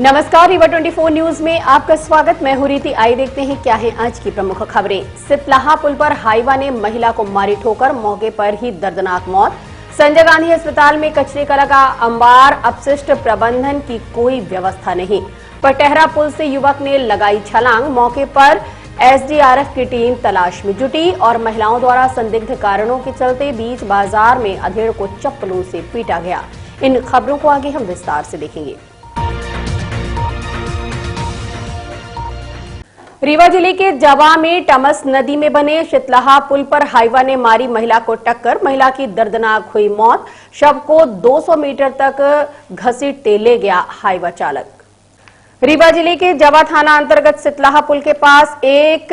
नमस्कार, रीवा 24 न्यूज में आपका स्वागत। मैं हूं रीति। आइए देखते हैं क्या है आज की प्रमुख खबरें। सितलाहा पुल पर हाईवा ने महिला को मारी ठोकर, मौके पर ही दर्दनाक मौत। संजय गांधी अस्पताल में कचरे का लगा अंबार, अपशिष्ट प्रबंधन की कोई व्यवस्था नहीं। पटहरा पुल से युवक ने लगाई छलांग, मौके पर एसडीआरएफ की टीम तलाश में जुटी और महिलाओं द्वारा संदिग्ध कारणों के चलते बीच बाजार में अधेड़ को चप्पलों से पीटा गया। इन खबरों को आगे हम विस्तार से देखेंगे। रीवा जिले के जवा में टमस नदी में बने सितलाहा पुल पर हाईवा ने मारी महिला को टक्कर, महिला की दर्दनाक हुई मौत। शव को 200 मीटर तक घसीटते ले गया हाईवा चालक। रीवा जिले के जवा थाना अंतर्गत सितलाहा पुल के पास एक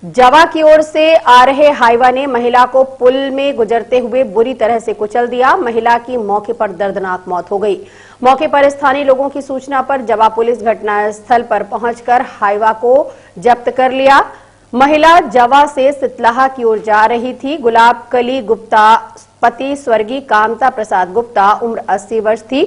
जवा की ओर से आ रहे हाईवा ने महिला को पुल में गुजरते हुए बुरी तरह से कुचल दिया। महिला की मौके पर दर्दनाक मौत हो गई। मौके पर स्थानीय लोगों की सूचना पर जवा पुलिस घटनास्थल पर पहुंचकर हाईवा को जब्त कर लिया। महिला जवा से सितलाहा की ओर जा रही थी। गुलाबकली गुप्ता पति स्वर्गीय कामता प्रसाद गुप्ता, उम्र 80 वर्ष थी।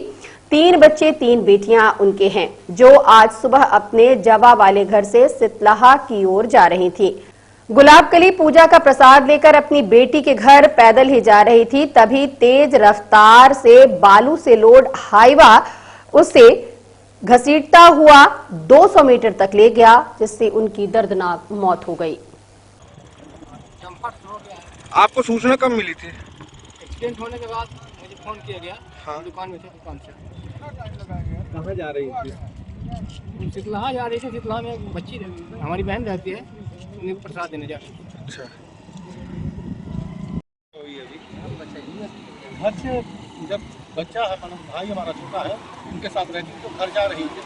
3 बच्चे 3 बेटियां उनके हैं, जो आज सुबह अपने जवा वाले घर से सितलाहा की ओर जा रही थी। गुलाबकली पूजा का प्रसाद लेकर अपनी बेटी के घर पैदल ही जा रही थी, तभी तेज रफ्तार से बालू से लोड हाईवा उसे घसीटता हुआ 200 मीटर तक ले गया, जिससे उनकी दर्दनाक मौत हो गई। आपको सूचना कब मिली थी? एक्सीडेंट होने के बाद मुझे फोन किया गया। हाँ। दुकान में थे, दुकान से कहाँ जा रही थी? सितलाहा जा रही थी। सितलाहा में एक बच्ची हमारी बहन रहती है, उन्हें प्रसाद देने जा रही थी। अच्छा। घर से जब बच्चा है, भाई हमारा छोटा है, उनके साथ रहती थी, तो घर जा रही थी।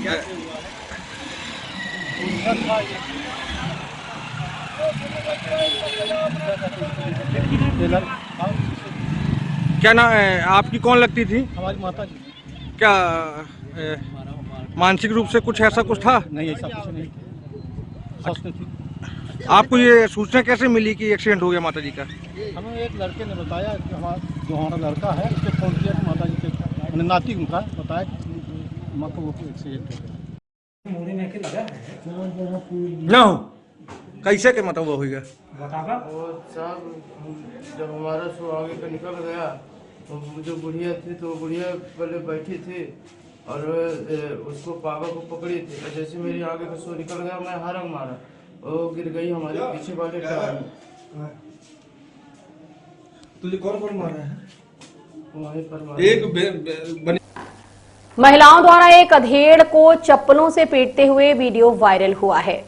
क्या हुआ है? क्या ना आपकी कौन लगती थी? हमारी माता जी। क्या मानसिक रूप से कुछ ऐसा कुछ था? नहीं, ऐसा कुछ नहीं। आपको ये सूचना कैसे मिली कि एक्सीडेंट हो गया माता जी का? हमें एक लड़के ने बताया कि जो हमारा लड़का है, उसके फोन किया कि माता जी के नाती उनका बताया कि माँ को वो एक्सीडेंट हो गया। ना हो कैसे के मतलब वो हो गया? वो साहब जब हमारा शो आगे का निकल गया तो जो बुढ़िया थी, तो बुढ़िया पहले बैठी थी और उसको पावा को पकड़ी थी। और जैसे मेरी आगे का शो निकल गया, मैं हरंग मारा, वो गिर गई हमारे पीछे वाले टायर में। तुझे कौन कौन मारा है? वहीं पर मारा। महिलाओं द्वारा एक अधेड़ को चप्पलों से पीटते हुए वीडियो वायरल हुआ है।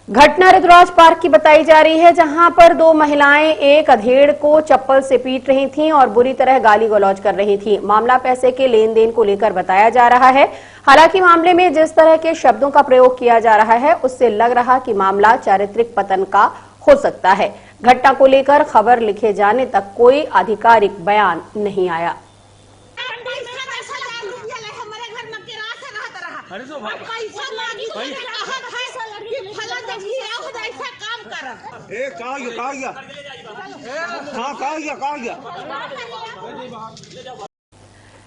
घटना रुद्रराज पार्क की बताई जा रही है, जहां पर 2 महिलाएं एक अधेड़ को चप्पल से पीट रही थीं और बुरी तरह गाली गलौज कर रही थीं। मामला पैसे के लेन देन को लेकर बताया जा रहा है। हालांकि मामले में जिस तरह के शब्दों का प्रयोग किया जा रहा है, उससे लग रहा कि मामला चारित्रिक पतन का हो सकता है। घटना को लेकर खबर लिखे जाने तक कोई आधिकारिक बयान नहीं आया।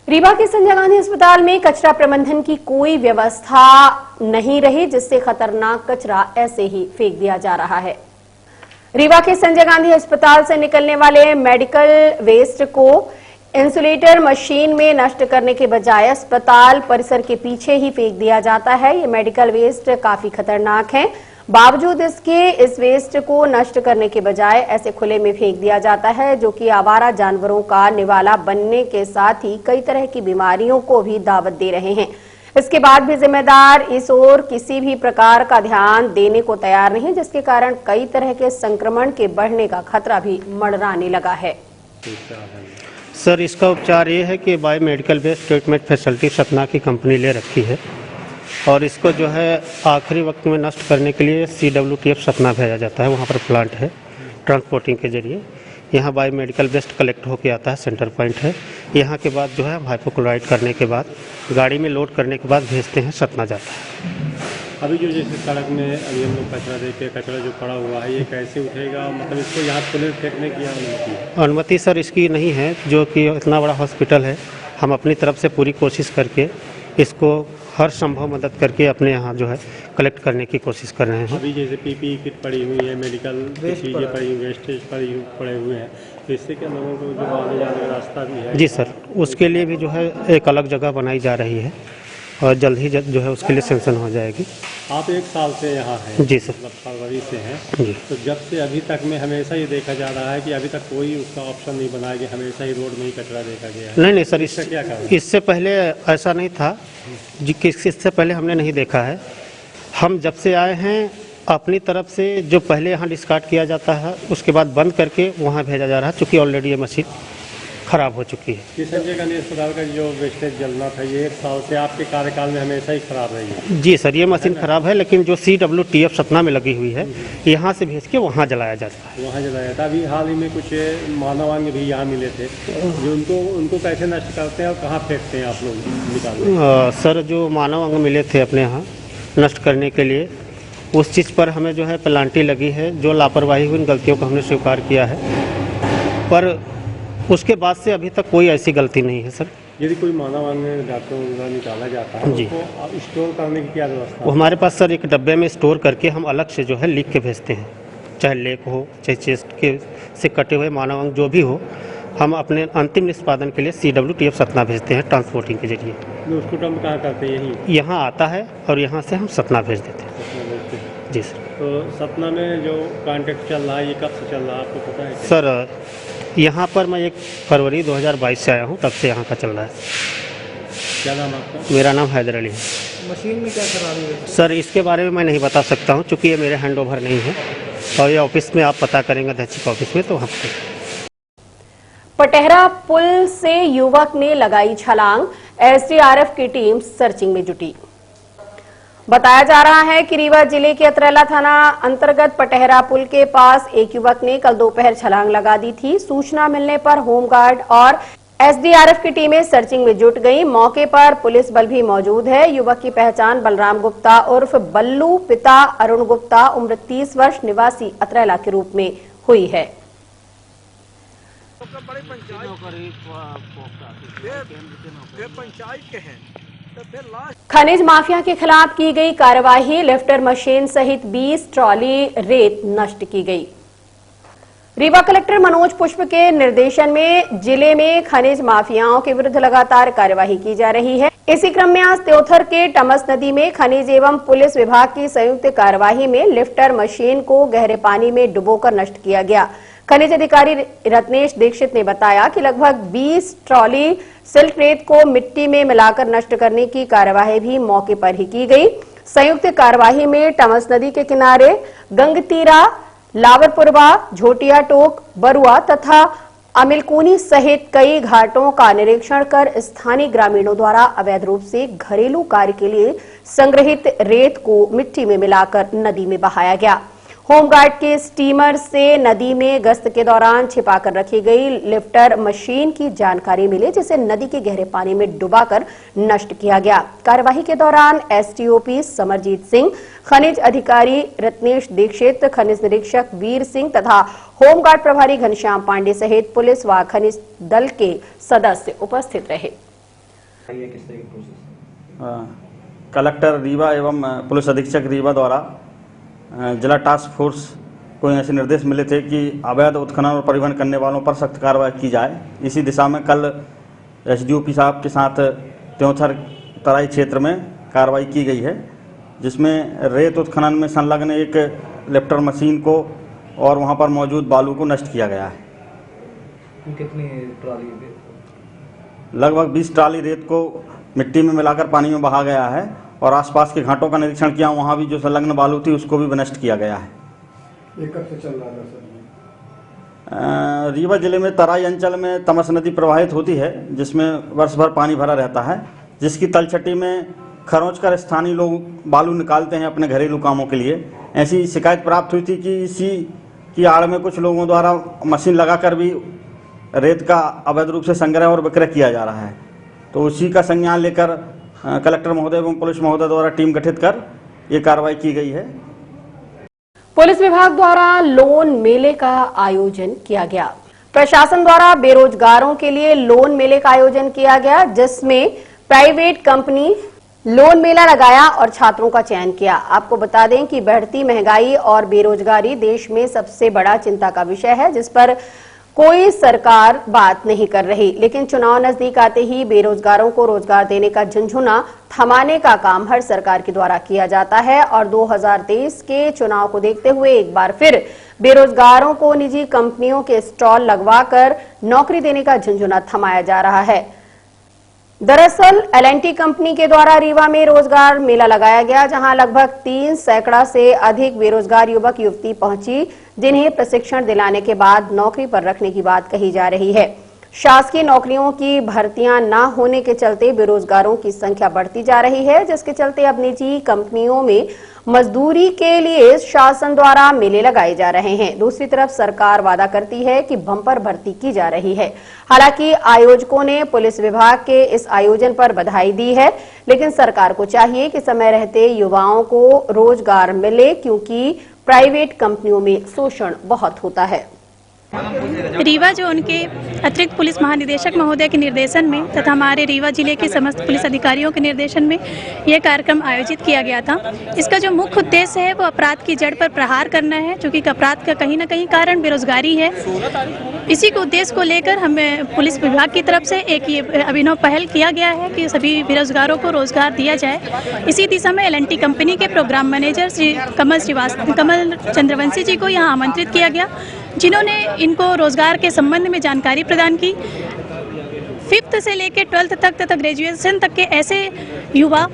रीवा के संजय गांधी अस्पताल में कचरा प्रबंधन की कोई व्यवस्था नहीं रही, जिससे खतरनाक कचरा ऐसे ही फेंक दिया जा रहा है। रीवा के संजय गांधी अस्पताल से निकलने वाले मेडिकल वेस्ट को इंसुलेटर मशीन में नष्ट करने के बजाय अस्पताल परिसर के पीछे ही फेंक दिया जाता है। ये मेडिकल वेस्ट काफी खतरनाक है। बावजूद इसके इस वेस्ट को नष्ट करने के बजाय ऐसे खुले में फेंक दिया जाता है, जो कि आवारा जानवरों का निवाला बनने के साथ ही कई तरह की बीमारियों को भी दावत दे रहे हैं। इसके बाद भी जिम्मेदार इस ओर किसी भी प्रकार का ध्यान देने को तैयार नहीं, जिसके कारण कई तरह के संक्रमण के बढ़ने का खतरा भी मंडराने लगा है। सर, इसका उपचार ये है कि bio medical based treatment facility Satna की कंपनी ले रखी है और इसको जो है आखिरी वक्त में नष्ट करने के लिए CWTF सतना भेजा जाता है। वहाँ पर प्लांट है, ट्रांसपोर्टिंग के जरिए यहाँ बायो मेडिकल बेस्ट कलेक्ट होकर आता है, सेंटर पॉइंट है। यहाँ के बाद जो है हाइपोक्लोराइड करने के बाद गाड़ी में लोड करने के बाद भेजते हैं, सतना जाता है। अभी जो जैसे सड़क में अभी हम लोग कचरा देते हैं, कचरा जो पड़ा हुआ है ये कैसे उठेगा, मतलब इसको यहाँ पुलिस फेंकने की अनुमति है? अनुमति सर इसकी नहीं है, जो कि इतना बड़ा हॉस्पिटल है हम अपनी तरफ से पूरी कोशिश करके इसको हर संभव मदद करके अपने यहाँ जो है कलेक्ट करने की कोशिश कर रहे हैं। अभी जैसे पीपीई किट पड़ी हुई है, मेडिकल चीज़ें पड़ी हुई, वेस्टेज पड़े हुए हैं, तो इससे क्या लोगों को जो आने जाने का रास्ता भी है? जी सर, उसके लिए भी जो है एक अलग जगह बनाई जा रही है और जल्द ही जो है उसके लिए सैंक्शन हो जाएगी। आप 1 साल से यहाँ हैं? जी सर। मतलब फरवरी से हैं जी। तो जब से अभी तक में हमेशा ये देखा जा रहा है कि अभी तक कोई उसका ऑप्शन नहीं बनाया गया, हमेशा ही रोड में ही कचरा देखा गया है। नहीं सर, इसका क्या कारण? इससे पहले ऐसा नहीं था जी, इससे पहले हमने नहीं देखा है। हम जब से आए हैं अपनी तरफ से जो पहले यहाँ डिस्कार्ड किया जाता है उसके बाद बंद करके वहाँ भेजा जा रहा है, चूँकि ऑलरेडी ये मशीन खराब हो चुकी है। कि संजय गांधी अस्पताल का जो वेस्टेज जलना था ये 1 साल से आपके कार्यकाल में हमेशा ही खराब रही है? जी सर, ये मशीन खराब है, लेकिन जो CWTF सतना में लगी हुई है यहाँ से भेज के वहाँ जलाया जाता है। वहाँ जलाया था। अभी हाल ही में कुछ मानवांग भी यहाँ मिले थे, जो उनको कैसे नष्ट करते हैं और कहाँ फेंकते हैं आप लोग निकाल? सर, जो मानव अंग मिले थे अपने यहाँ नष्ट करने के लिए, उस चीज़ पर हमें जो है पेनाल्टी लगी है। जो लापरवाही हुई उन गलतियों को हमने स्वीकार किया है, पर उसके बाद से अभी तक कोई ऐसी गलती नहीं है सर। यदि कोई मानव अंग डॉक्टरों द्वारा निकाला जाता है जी, उसको स्टोर करने की क्या व्यवस्था? वो हमारे पास सर एक डब्बे में स्टोर करके हम अलग से जो है लिख के भेजते हैं, चाहे लेग हो चाहे चेस्ट के से कटे हुए मानव अंग जो भी हो, हम अपने अंतिम निष्पादन के लिए CWTF सतना भेजते हैं ट्रांसपोर्टिंग के जरिए। तो उसको डंप कहाँ करते हैं? यहीं यहाँ आता है और यहाँ से हम सतना भेज देते हैं। सतना भेजते हैं। जी सर। तो सतना में जो कॉन्ट्रैक्ट चल रहा है ये कब से चल रहा है आपको पता है? सर, यहाँ पर मैं 1 फरवरी 2022 से आया हूँ, तब से यहाँ का चल रहा है। क्या नाम आपका? मेरा नाम हैदर अली है। मशीन में क्या खराबी है? सर, इसके बारे में मैं नहीं बता सकता हूँ, चूँकि ये मेरे हैंड ओवर नहीं है और ये ऑफिस में आप पता करेंगे अधीक्षक ऑफिस में तो वहाँ पर। पटेहरा पुल से युवक ने लगाई छलांग, SDRF की टीम सर्चिंग में जुटी। बताया जा रहा है कि रीवा जिले के अतरेला थाना अंतर्गत पटेहरा पुल के पास एक युवक ने कल दोपहर छलांग लगा दी थी। सूचना मिलने पर होमगार्ड और SDRF की टीमें सर्चिंग में जुट गई। मौके पर पुलिस बल भी मौजूद है। युवक की पहचान बलराम गुप्ता उर्फ बल्लू, पिता अरुण गुप्ता, उम्र 30 वर्ष, निवासी अतरेला के रूप में हुई है। खनिज माफिया के खिलाफ की गई कार्रवाई, लिफ्टर मशीन सहित 20 ट्रॉली रेत नष्ट की गई। रीवा कलेक्टर मनोज पुष्प के निर्देशन में जिले में खनिज माफियाओं के विरुद्ध लगातार कार्यवाही की जा रही है। इसी क्रम में आज त्योथर के टमस नदी में खनिज एवं पुलिस विभाग की संयुक्त कार्यवाही में लिफ्टर मशीन को गहरे पानी में डुबोकर नष्ट किया गया। खनिज अधिकारी रत्नेश दीक्षित ने बताया कि लगभग 20 ट्रॉली सिल्क रेत को मिट्टी में मिलाकर नष्ट करने की कार्यवाही भी मौके पर ही की गई। संयुक्त कार्यवाही में टमस नदी के किनारे गंगतीरा, लावरपुरवा, झोटिया टोक, बरुआ तथा अमिलकुनी सहित कई घाटों का निरीक्षण कर स्थानीय ग्रामीणों द्वारा अवैध रूप से घरेलू कार्य के लिए संग्रहित रेत को मिट्टी में मिलाकर नदी में बहाया गया। होमगार्ड के स्टीमर से नदी में गश्त के दौरान छिपाकर रखी गई लिफ्टर मशीन की जानकारी मिली, जिसे नदी के गहरे पानी में डुबाकर नष्ट किया गया। कार्यवाही के दौरान STOP समरजीत सिंह, खनिज अधिकारी रत्नेश दीक्षित, खनिज निरीक्षक वीर सिंह तथा होमगार्ड प्रभारी घनश्याम पांडे सहित पुलिस व खनिज दल के सदस्य उपस्थित रहे। कलेक्टर रीवा एवं पुलिस अधीक्षक रीवा द्वारा जिला टास्क फोर्स को ऐसे निर्देश मिले थे कि अवैध उत्खनन और परिवहन करने वालों पर सख्त कार्रवाई की जाए। इसी दिशा में कल SDOP साहब के साथ त्योंथर तराई क्षेत्र में कार्रवाई की गई है, जिसमें रेत उत्खनन में संलग्न एक लिफ्टर मशीन को और वहां पर मौजूद बालू को नष्ट किया गया है। कितनी ट्रॉली? लगभग 20 ट्राली रेत को मिट्टी में मिलाकर पानी में बहा गया है और आसपास के घाटों का निरीक्षण किया, वहां भी जो संलग्न बालू थी उसको भी नष्ट किया गया है। ये कब से चल रहा था सर? रीवा जिले में तराई अंचल में तमस नदी प्रवाहित होती है, जिसमें वर्ष भर पानी भरा रहता है, जिसकी तलछटी में खरोंच कर स्थानीय लोग बालू निकालते हैं अपने घरेलू कामों के लिए। ऐसी शिकायत प्राप्त हुई थी कि इसी की आड़ में कुछ लोगों द्वारा मशीन लगाकर भी रेत का अवैध रूप से संग्रह और विक्रय किया जा रहा है। तो उसी का संज्ञान लेकर कलेक्टर महोदय एवं पुलिस महोदय द्वारा टीम गठित कर ये कार्रवाई की गई है। पुलिस विभाग द्वारा लोन मेले का आयोजन किया गया। प्रशासन द्वारा बेरोजगारों के लिए लोन मेले का आयोजन किया गया, जिसमें प्राइवेट कंपनी लोन मेला लगाया और छात्रों का चयन किया। आपको बता दें कि बढ़ती महंगाई और बेरोजगारी देश में सबसे बड़ा चिंता का विषय है, जिस पर कोई सरकार बात नहीं कर रही। लेकिन चुनाव नजदीक आते ही बेरोजगारों को रोजगार देने का झुंझुना थमाने का काम हर सरकार के द्वारा किया जाता है और 2023 के चुनाव को देखते हुए एक बार फिर बेरोजगारों को निजी कंपनियों के स्टॉल लगवाकर नौकरी देने का झुंझुना थमाया जा रहा है। दरअसल L&T कंपनी के द्वारा रीवा में रोजगार मेला लगाया गया, जहां लगभग 3 सैकड़ा से अधिक बेरोजगार युवक युवती पहुंची, जिन्हें प्रशिक्षण दिलाने के बाद नौकरी पर रखने की बात कही जा रही है। शासकीय नौकरियों की भर्तियां न होने के चलते बेरोजगारों की संख्या बढ़ती जा रही है, जिसके चलते अब निजी कंपनियों में मजदूरी के लिए शासन द्वारा मेले लगाए जा रहे हैं। दूसरी तरफ सरकार वादा करती है कि बम्पर भर्ती की जा रही है। हालांकि आयोजकों ने पुलिस विभाग के इस आयोजन पर बधाई दी है, लेकिन सरकार को चाहिए कि समय रहते युवाओं को रोजगार मिले, क्योंकि प्राइवेट कंपनियों में शोषण बहुत होता है। रीवा जो उनके अतिरिक्त पुलिस महानिदेशक महोदय के निर्देशन में तथा हमारे रीवा जिले के समस्त पुलिस अधिकारियों के निर्देशन में यह कार्यक्रम आयोजित किया गया था। इसका जो मुख्य उद्देश्य है वो अपराध की जड़ पर प्रहार करना है, क्योंकि अपराध का कहीं न कहीं कारण बेरोजगारी है। इसी के उद्देश्य को लेकर हमें पुलिस विभाग की तरफ से एक ये अभिनव पहल किया गया है कि सभी बेरोजगारों को रोजगार दिया जाए। इसी दिशा में L&T कंपनी के प्रोग्राम मैनेजर श्री कमल चंद्रवंशी जी को यहाँ आमंत्रित किया गया, जिन्होंने इनको रोजगार के संबंध में जानकारी प्रदान की। 5th से लेकर 12th तक तथा ग्रेजुएशन तक के ऐसे युवा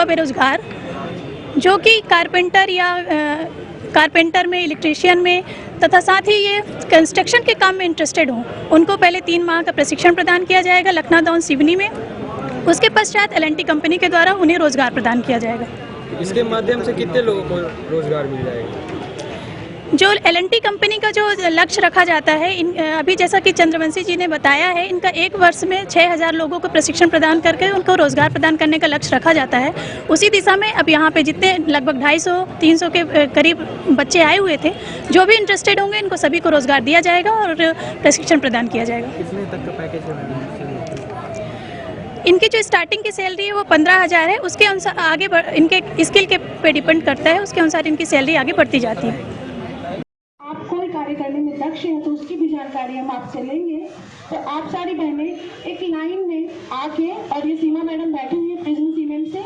बेरोजगार जो कि कारपेंटर में, इलेक्ट्रीशियन में तथा साथ ही ये कंस्ट्रक्शन के काम में इंटरेस्टेड हों, उनको पहले 3 माह का प्रशिक्षण प्रदान किया जाएगा लखनऊ सिवनी में। उसके पश्चात L&T कंपनी के द्वारा उन्हें रोजगार प्रदान किया जाएगा। इसके माध्यम से कितने लोगों को रोजगार मिल जाएगा? जो L&T कंपनी का जो लक्ष्य रखा जाता है, अभी जैसा कि चंद्रवंशी जी ने बताया है, इनका 1 वर्ष में 6000 लोगों को प्रशिक्षण प्रदान करके उनको रोजगार प्रदान करने का लक्ष्य रखा जाता है। उसी दिशा में अब यहाँ पे जितने लगभग 250-300 के करीब बच्चे आए हुए थे, जो भी इंटरेस्टेड होंगे इनको सभी को रोजगार दिया जाएगा और प्रशिक्षण प्रदान किया जाएगा। कितने तक का पैकेज है? इनकी जो स्टार्टिंग की सैलरी है वो 15,000 है। उसके अनुसार आगे इनके स्किल के पे डिपेंड करता है, उसके अनुसार इनकी सैलरी आगे बढ़ती जाती है। आप कोई कार्य करने में दक्ष हैं तो उसकी भी जानकारी हम आपसे लेंगे। तो आप सारी बहनें एक लाइन में आके, और ये सीमा मैडम बैठी हुई है प्रिज्म सीमेंट से,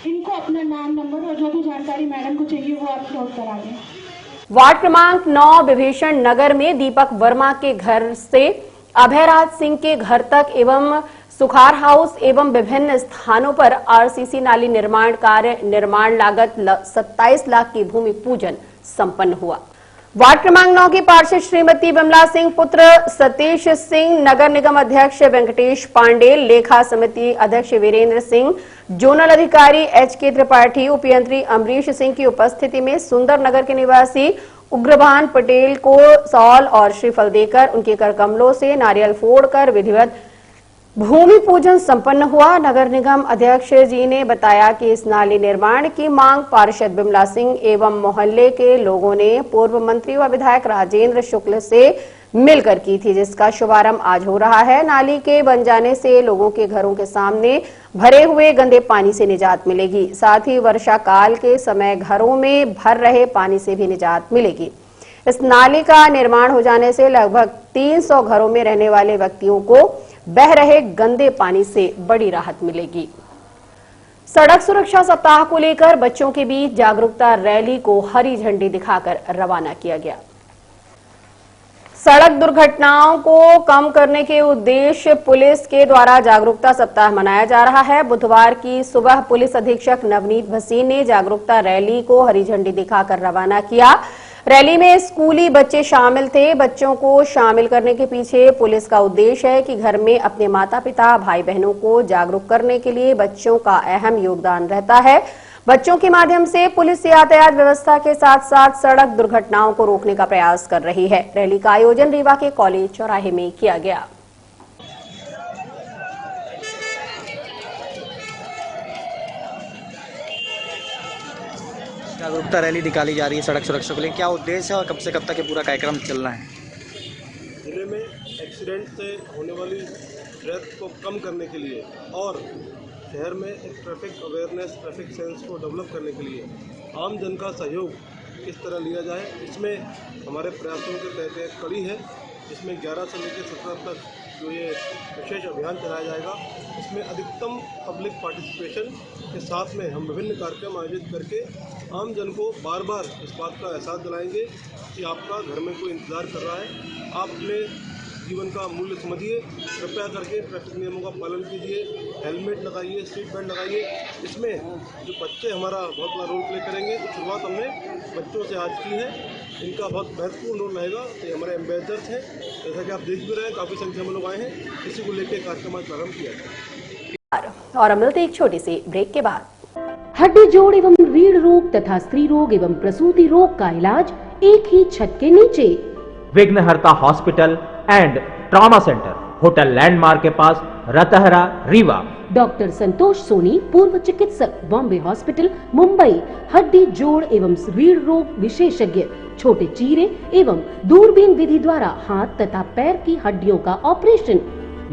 इनको अपना नाम, नंबर और जो भी जानकारी मैडम को चाहिए वो आप नोट करा दें। वार्ड क्रमांक 9 विभीषण नगर में दीपक वर्मा के घर से अभयराज सिंह के घर तक एवं सुखार हाउस एवं विभिन्न स्थानों पर RCC नाली निर्माण कार्य निर्माण लागत 27 लाख की भूमि पूजन संपन्न हुआ। वार्ड क्रमांक 9 की पार्षद श्रीमती बिमला सिंह, पुत्र सतीश सिंह, नगर निगम अध्यक्ष वेंकटेश पांडे, लेखा समिति अध्यक्ष वीरेंद्र सिंह, जोनल अधिकारी HK त्रिपाठी, उपयंत्री अमरीश सिंह की उपस्थिति में सुंदर नगर के निवासी उग्रभान पटेल को सॉल और श्रीफल देकर उनके कर कमलों से नारियल फोड़कर विधिवत भूमि पूजन संपन्न हुआ। नगर निगम अध्यक्ष जी ने बताया कि इस नाली निर्माण की मांग पार्षद बिमला सिंह एवं मोहल्ले के लोगों ने पूर्व मंत्री व विधायक राजेंद्र शुक्ल से मिलकर की थी, जिसका शुभारंभ आज हो रहा है। नाली के बन जाने से लोगों के घरों के सामने भरे हुए गंदे पानी से निजात मिलेगी, साथ ही वर्षा काल के समय घरों में भर रहे पानी से भी निजात मिलेगी। इस नाली का निर्माण हो जाने से लगभग 300 घरों में रहने वाले व्यक्तियों को बह रहे गंदे पानी से बड़ी राहत मिलेगी। सड़क सुरक्षा सप्ताह को लेकर बच्चों के बीच जागरूकता रैली को हरी झंडी दिखाकर रवाना किया गया। सड़क दुर्घटनाओं को कम करने के उद्देश्य पुलिस के द्वारा जागरूकता सप्ताह मनाया जा रहा है। बुधवार की सुबह पुलिस अधीक्षक नवनीत भसीन ने जागरूकता रैली को हरी झंडी दिखाकर रवाना किया। रैली में स्कूली बच्चे शामिल थे। बच्चों को शामिल करने के पीछे पुलिस का उद्देश्य है कि घर में अपने माता पिता, भाई बहनों को जागरूक करने के लिए बच्चों का अहम योगदान रहता है। बच्चों के माध्यम से पुलिस यातायात व्यवस्था के साथ साथ सड़क दुर्घटनाओं को रोकने का प्रयास कर रही है। रैली का आयोजन रीवा के कॉलेज चौराहे में किया गया। जागरूकता रैली निकाली जा रही है सड़क सुरक्षा को लेकर, क्या उद्देश्य है और कब से कब तक ये पूरा कार्यक्रम चलना है? जिले में एक्सीडेंट से होने वाली डेथ को कम करने के लिए और शहर में एक ट्रैफिक अवेयरनेस, ट्रैफिक सेंस को डेवलप करने के लिए आम जन का सहयोग किस तरह लिया जाए, इसमें हमारे प्रयासों के तहत एक कड़ी है, जिसमें 11 से लेकर 17 तक जो ये विशेष अभियान चलाया जाएगा, इसमें अधिकतम पब्लिक पार्टिसिपेशन के साथ में हम विभिन्न कार्यक्रम आयोजित करके आम जन को बार बार इस बात का एहसास दिलाएंगे कि आपका घर में कोई इंतज़ार कर रहा है, आप अपने जीवन का मूल्य समझिए, कृपया करके ट्रैफिक नियमों का पालन कीजिए, हेलमेट लगाइए, सीट बेल्ट लगाइए। इसमें जो बच्चे हमारा बहुत बड़ा रोल प्ले करेंगे, तो शुरुआत हमने बच्चों से आज की है, इनका बहुत महत्वपूर्ण रोल रहेगा। ये हमारे एम्बेसडर्स हैं, जैसा कि आप देख भी रहे हैं, काफ़ी संख्या में लोग आए हैं, इसी को लेकर कार्यक्रम आज प्रारंभ किया है। और अब मिलते एक छोटे से ब्रेक के बाद। हड्डी जोड़ एवं रीढ़ रोग तथा स्त्री रोग एवं प्रसूति रोग का इलाज एक ही छत के नीचे। विघ्नहर्ता hospital and trauma centre, hotel landmark के पास, रतहरा, रीवा। डॉक्टर संतोष सोनी, पूर्व चिकित्सक, बॉम्बे हॉस्पिटल, मुंबई। हड्डी जोड़ एवं रीढ़ रोग विशेषज्ञ, छोटे चीरे एवं दूरबीन विधि द्वारा हाथ तथा पैर की हड्डियों का ऑपरेशन।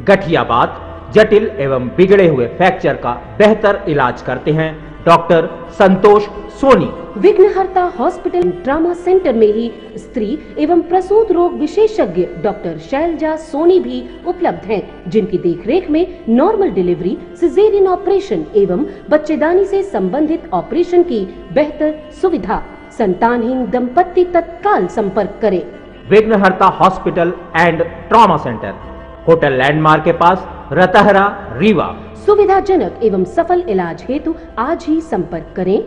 गठियाबात, जटिल एवं बिगड़े हुए फ्रैक्चर का बेहतर इलाज करते हैं डॉक्टर संतोष सोनी। विघ्नहर्ता हॉस्पिटल ट्रॉमा सेंटर में ही स्त्री एवं प्रसूत रोग विशेषज्ञ डॉक्टर शैलजा सोनी भी उपलब्ध हैं, जिनकी देखरेख में नॉर्मल डिलीवरी, सिजेरियन ऑपरेशन एवं बच्चेदानी से संबंधित ऑपरेशन की बेहतर सुविधा। संतानहीन दंपत्ति तत्काल संपर्क करें। विघ्नहर्ता hospital and trauma centre, hotel landmark के पास, रतहरा, रीवा। सुविधाजनक एवं सफल इलाज हेतु आज ही संपर्क करें।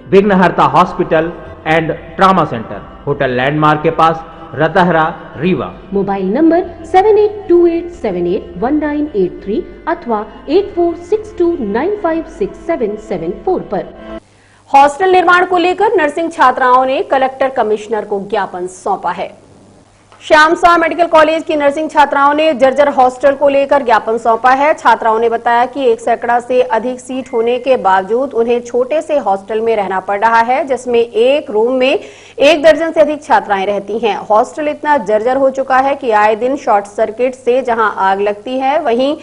विघ्नहर्ता hospital and trauma centre, hotel landmark के पास, रतहरा, रीवा। मोबाइल नंबर 7828781983 अथवा 8462956774 पर। हॉस्टल निर्माण को लेकर नर्सिंग छात्राओं ने कलेक्टर कमिश्नर को ज्ञापन सौंपा है। श्यामसा मेडिकल कॉलेज की नर्सिंग छात्राओं ने जर्जर हॉस्टल को लेकर ज्ञापन सौंपा है। छात्राओं ने बताया कि 1 सैकड़ा से अधिक सीट होने के बावजूद उन्हें छोटे से हॉस्टल में रहना पड़ रहा है, जिसमें एक रूम में 1 दर्जन से अधिक छात्राएं रहती हैं। हॉस्टल इतना जर्जर हो चुका है कि आए दिन शॉर्ट सर्किट से जहां आग लगती है, वहीं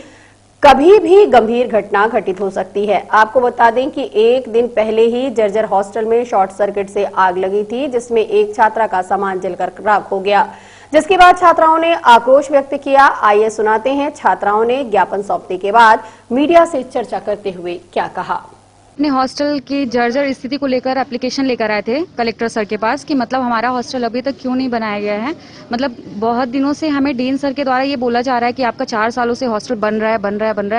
कभी भी गंभीर घटना घटित हो सकती है। आपको बता दें कि 1 दिन पहले ही जर्जर हॉस्टल में शॉर्ट सर्किट से आग लगी थी, जिसमें एक छात्रा का सामान जलकर राख हो गया, जिसके बाद छात्राओं ने आक्रोश व्यक्त किया। आइए सुनाते हैं छात्राओं ने ज्ञापन सौंपने के बाद मीडिया से चर्चा करते हुए क्या कहा। अपने हॉस्टल की जर्जर स्थिति को लेकर एप्लीकेशन लेकर आए थे कलेक्टर सर के पास कि मतलब हमारा हॉस्टल अभी तक क्यों नहीं बनाया गया है। मतलब बहुत दिनों से हमें डीन सर के द्वारा ये बोला जा रहा है कि आपका 4 सालों से हॉस्टल बन रहा है,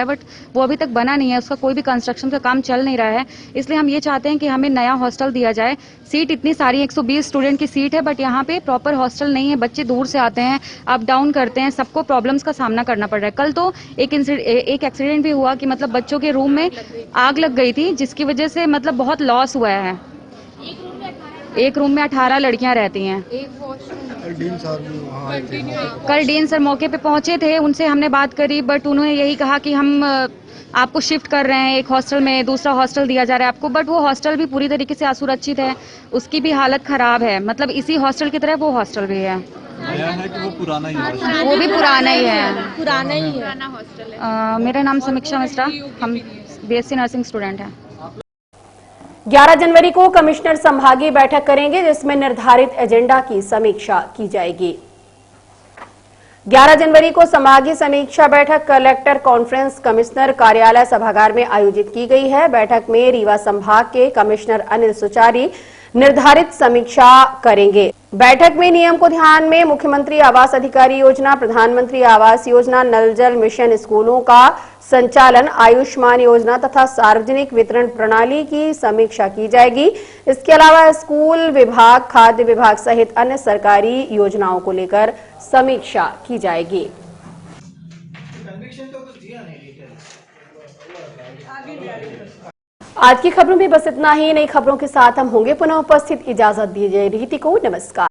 बट वो अभी तक बना नहीं है, उसका कोई भी कंस्ट्रक्शन का काम चल नहीं रहा है। इसलिए हम ये चाहते हैं कि हमें नया हॉस्टल दिया जाए। सीट इतनी सारी 120 स्टूडेंट की सीट है, बट यहाँ पे प्रॉपर हॉस्टल नहीं है। बच्चे दूर से आते हैं, अप डाउन करते हैं, सबको प्रॉब्लम्स का सामना करना पड़ रहा है। कल तो एक एक्सीडेंट भी हुआ कि मतलब बच्चों के रूम में आग लग गई थी, जिसकी वजह से मतलब बहुत लॉस हुआ है। एक रूम में 18 लड़कियां रहती हैं। कल डीन सर मौके पे पहुंचे थे, उनसे हमने बात करी, बट उन्होंने यही कहा कि हम आपको शिफ्ट कर रहे हैं, एक हॉस्टल में दूसरा हॉस्टल दिया जा रहा है आपको। बट वो हॉस्टल भी पूरी तरीके से असुरक्षित है, उसकी भी हालत खराब है। मतलब इसी हॉस्टल की तरह वो हॉस्टल भी है। है कि वो पुराना ही है? वो भी पुराना ही है। पुराना हॉस्टल है। मेरा नाम समीक्षा मिश्रा, हम BSc नर्सिंग स्टूडेंट हैं। 11 जनवरी को कमिश्नर संभागीय बैठक करेंगे, जिसमें निर्धारित एजेंडा की समीक्षा की जाएगी। 11 जनवरी को संभागीय समीक्षा बैठक कलेक्टर कॉन्फ्रेंस कमिश्नर कार्यालय सभागार में आयोजित की गई है। बैठक में रीवा संभाग के कमिश्नर अनिल सुचारी निर्धारित समीक्षा करेंगे। बैठक में नियम को ध्यान में मुख्यमंत्री आवास अधिकारी योजना, प्रधानमंत्री आवास योजना, नल जल मिशन, स्कूलों का संचालन, आयुष्मान योजना तथा सार्वजनिक वितरण प्रणाली की समीक्षा की जाएगी। इसके अलावा स्कूल विभाग, खाद्य विभाग सहित अन्य सरकारी योजनाओं को लेकर समीक्षा की जाएगी। आज की खबरों में बस इतना ही। नई खबरों के साथ हम होंगे पुनः उपस्थित। इजाजत दीजिए रीति को। नमस्कार।